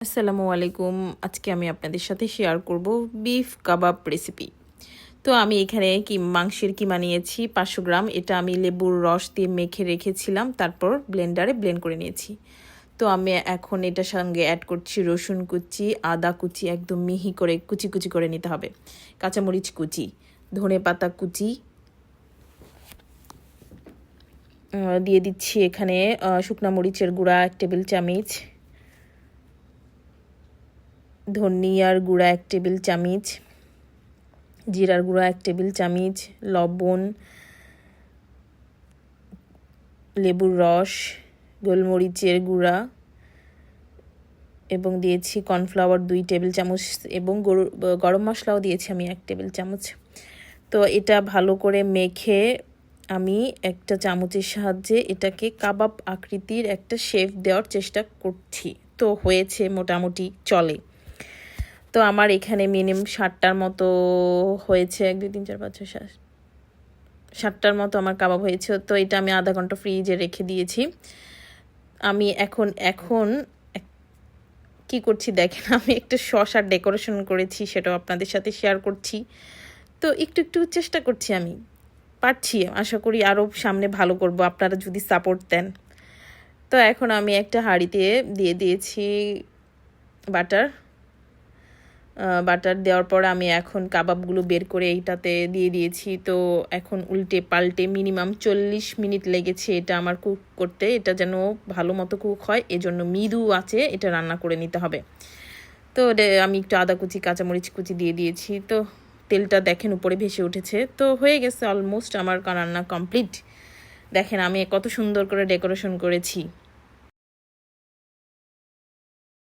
আসসালামু আলাইকুম। আজকে আমি আপনাদের সাথে শেয়ার করব বিফ কাবাব রেসিপি। তো আমি এখানে মাংসের কিমা নিয়েছি 500 গ্রাম। এটা আমি লেবুর রস দিয়ে মেখে রেখেছিলাম, তারপর ব্লেন্ডারে ব্লেন্ড করে নিয়েছি। তো আমি এখন এটার সঙ্গে অ্যাড করছি রসুন কুচি, আদা কুচি, একদম মিহি করে কুচি কুচি করে নিতে হবে, কাঁচামরিচ কুচি, ধনে পাতা কুচি দিয়ে দিচ্ছি। এখানে শুকনা মরিচের গুঁড়া 1 টেবিল চামচ, ধনিয়ার গুঁড়া 1 টেবিল চামচ, জিরার গুঁড়া 1 টেবিল চামচ, লবণ, লেবুর রস, গোলমরিচের গুঁড়া এবং দিয়েছি কর্নফ্লাওয়ার 2 টেবিল চামচ এবং গরম মশলাও দিয়েছি আমি 1 টেবিল চামচ। তো এটা ভালো করে মেখে আমি একটা চামচের সাহায্যে এটাকে কাবাব আকৃতির একটা শেপ দেওয়ার চেষ্টা করছি। তো হয়েছে, মোটামুটি চলে। তো আমার এখানে মিনিমাম 60টার মতো হয়েছে, 1 2 3 4 5 6 7টার মতো আমার কাবাব হয়েছে। তো এটা আমি আধা ঘন্টা ফ্রিজে রেখে দিয়েছি। আমি এখন কি করছি দেখেন, আমি একটা শসার ডেকোরেশন করেছি, সেটাও আপনাদের সাথে শেয়ার করছি। তো একটু একটু চেষ্টা করছি, আমি পারছি, আশা করি আরও সামনে ভালো করব আপনারা যদি সাপোর্ট দেন। তো এখন আমি একটা হাঁড়িতে দিয়ে দিয়েছি বাটার দেওয়ার পর আমি এখন কাবাবগুলো বের করে এইটাতে দিয়ে দিয়েছি। তো এখন উল্টে পাল্টে মিনিমাম 40 মিনিট লেগেছে এটা আমার কুক করতে। এটা যেন ভালো মতো কুক হয়, এজন্য মৃদু আঁচে এটা রান্না করে নিতে হবে। তো আমি একটু আদা কুচি, কাঁচামরিচ কুচি দিয়ে দিয়েছি। তো তেলটা দেখেন উপরে ভেসে উঠেছে। তো হয়ে গেছে, অলমোস্ট আমার রান্না কমপ্লিট। দেখেন আমি কত সুন্দর করে ডেকোরেশন করেছি।